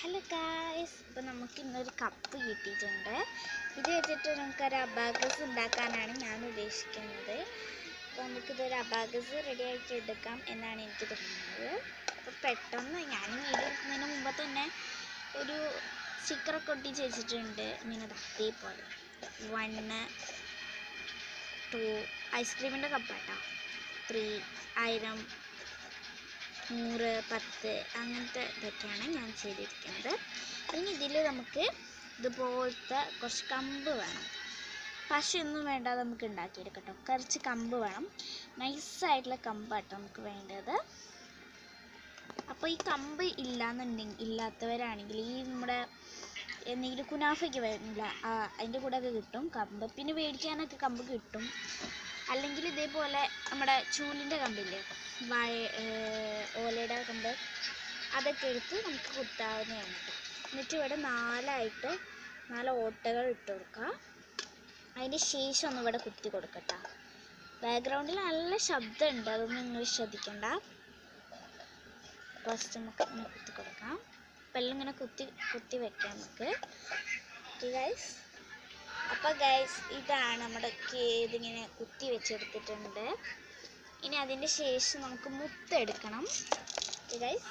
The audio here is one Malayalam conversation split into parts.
ഹലോ ഗായ്സ്, ഇപ്പോൾ നമുക്ക് ഇന്നൊരു കപ്പ് കിട്ടിയിട്ടുണ്ട്. ഇത് വെച്ചിട്ട് നമുക്കൊരു അബാക്കസ് ഉണ്ടാക്കാനാണ് ഞാൻ ഉദ്ദേശിക്കുന്നത്. അപ്പോൾ നമുക്കിതൊരു അബാക്കസ് റെഡിയാക്കി എടുക്കാം എന്നാണ് എനിക്ക് തോന്നുന്നത്. അപ്പോൾ പെട്ടെന്ന് ഞാൻ വീഡിയോ എടുക്കുന്നതിന് മുമ്പ് തന്നെ ഒരു സ്റ്റിക്കറൊക്കെ ഒട്ടിച്ച് വെച്ചിട്ടുണ്ട്. ഇങ്ങനെ ഇതേപോലെ 1, 2 ഐസ്ക്രീമിൻ്റെ കപ്പാട്ടോ, 3, 1000, 100, 10 അങ്ങനത്തെ ഇതൊക്കെയാണ് ഞാൻ ചെയ്തിരിക്കുന്നത്. ഇനി ഇതിൽ നമുക്ക് ഇതുപോലത്തെ കുറച്ച് കമ്പ് വേണം. പശയൊന്നും വേണ്ടാതെ നമുക്ക് ഉണ്ടാക്കിയെടുക്കാം കേട്ടോ. കുറച്ച് കമ്പ് വേണം, നൈസായിട്ടുള്ള കമ്പാട്ടോ നമുക്ക് വേണ്ടത്. അപ്പോൾ ഈ കമ്പ് ഇല്ലാത്തവരാണെങ്കിൽ ഈ നമ്മുടെ എന്തെങ്കിലും കുനാഫയ്ക്ക് വരില്ല, അതിൻ്റെ കൂടെ ഒക്കെ കിട്ടും കമ്പ്. പിന്നെ മേടിക്കാനൊക്കെ കമ്പ് കിട്ടും. അല്ലെങ്കിൽ ഇതേപോലെ നമ്മുടെ ചൂലിൻ്റെ കമ്പില്ലേ, ഓലയുടെ കമ്പ്, അതൊക്കെ എടുത്ത് നമുക്ക് കുത്താവുന്നതാണ്. എന്നിട്ട് ഇവിടെ 4 ഓട്ടകൾ ഇട്ട് കൊടുക്കുക. അതിന് ശേഷം ഒന്ന് ഇവിടെ കുത്തി കൊടുക്കട്ടോ. ബാക്ക്ഗ്രൗണ്ടിൽ നല്ല ശബ്ദമുണ്ട്, അതൊന്നും നിങ്ങൾ ശ്രദ്ധിക്കണ്ട. ഫസ്റ്റ് നമുക്ക് ഇങ്ങനെ കുത്തി കൊടുക്കാം. അപ്പം എല്ലാം ഇങ്ങനെ കുത്തി വെക്കാം നമുക്ക്. ഓക്കെ ഗൈസ്, അപ്പോൾ ഗൈസ് ഇതാണ് നമ്മുടെ ഇതിങ്ങനെ കുത്തി വെച്ചെടുത്തിട്ടുണ്ട്. ഇനി അതിൻ്റെ ശേഷം നമുക്ക് മുത്തെടുക്കണം. ഓക്കെ ഗൈസ്,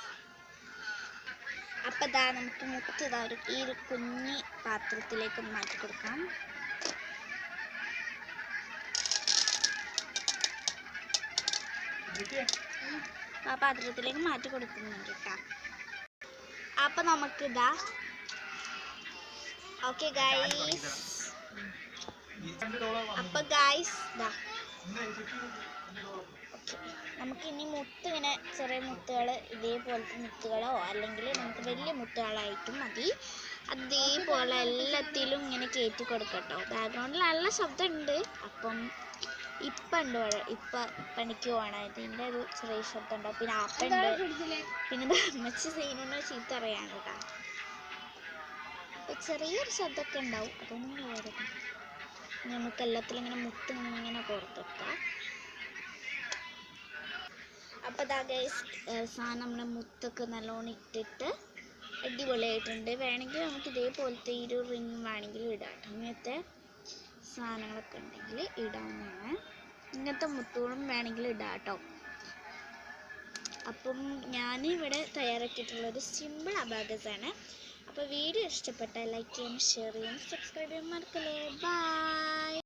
അപ്പോൾ ഇതാ നമുക്ക് മുത്ത് ഈ ഒരു കുഞ്ഞി പാത്രത്തിലേക്ക് മാറ്റി കൊടുക്കാം. ആ പാത്രത്തിലേക്ക് മാറ്റി കൊടുക്കുന്നുണ്ട് കേട്ടോ. അപ്പം നമുക്കിതാ ഓക്കെ ഗൈസ്, അപ്പം ഗൈസ് ഇതാ നമുക്ക് ഇനി മുത്ത് ഇങ്ങനെ ചെറിയ മുത്തുകൾ, ഇതേപോലത്തെ മുത്തുകളോ അല്ലെങ്കിൽ നമുക്ക് വലിയ മുത്തുകളായിട്ടും മതി. അതേപോലെ എല്ലാത്തിലും ഇങ്ങനെ കയറ്റി കൊടുക്കട്ടോ. ബാക്ക്ഗ്രൗണ്ടിൽ നല്ല ശബ്ദമുണ്ട്. അപ്പം ഇപ്പം പണിക്ക് പോകണം, ഇതിൻ്റെ ഒരു ചെറിയ ശബ്ദം ഉണ്ടാവും. പിന്നെ ആപ്പുണ്ട്, പിന്നെ അമ്മച്ചി സീനുണ്ടോ ചീത്ത അറിയാണ് കേട്ടോ. അപ്പോൾ ചെറിയൊരു ശബ്ദമൊക്കെ ഉണ്ടാവും, അതൊന്നും വേറെ. നമുക്ക് എല്ലാത്തിലും ഇങ്ങനെ മുത്ത് ഇങ്ങനെ പുറത്തെടുക്കാം. അപ്പോൾ ഇതാ ഗൈസ്, സാധനം നമ്മുടെ മുത്തൊക്കെ നല്ലോണം ഇട്ടിട്ട് അടിപൊളിയായിട്ടുണ്ട്. വേണമെങ്കിൽ നമുക്ക് ഇതേപോലത്തെ ഈ ഒരു റിങ് വേണമെങ്കിൽ ഇടാം കേട്ടോ. ഇങ്ങനത്തെ സാധനങ്ങളൊക്കെ ഉണ്ടെങ്കിൽ ഇടാവുന്നതാണ്. ഇങ്ങനത്തെ മുത്തുകളും വേണമെങ്കിൽ ഇടാം കേട്ടോ. അപ്പം ഞാനിവിടെ തയ്യാറാക്കിയിട്ടുള്ളൊരു സിമ്പിൾ അബാക്കസാണ്. അപ്പോൾ വീഡിയോ ഇഷ്ടപ്പെട്ടാൽ ലൈക്ക് ചെയ്യാനും ഷെയർ ചെയ്യാനും സബ്സ്ക്രൈബ് ചെയ്യാൻ മറക്കല്ലേ. ബൈ.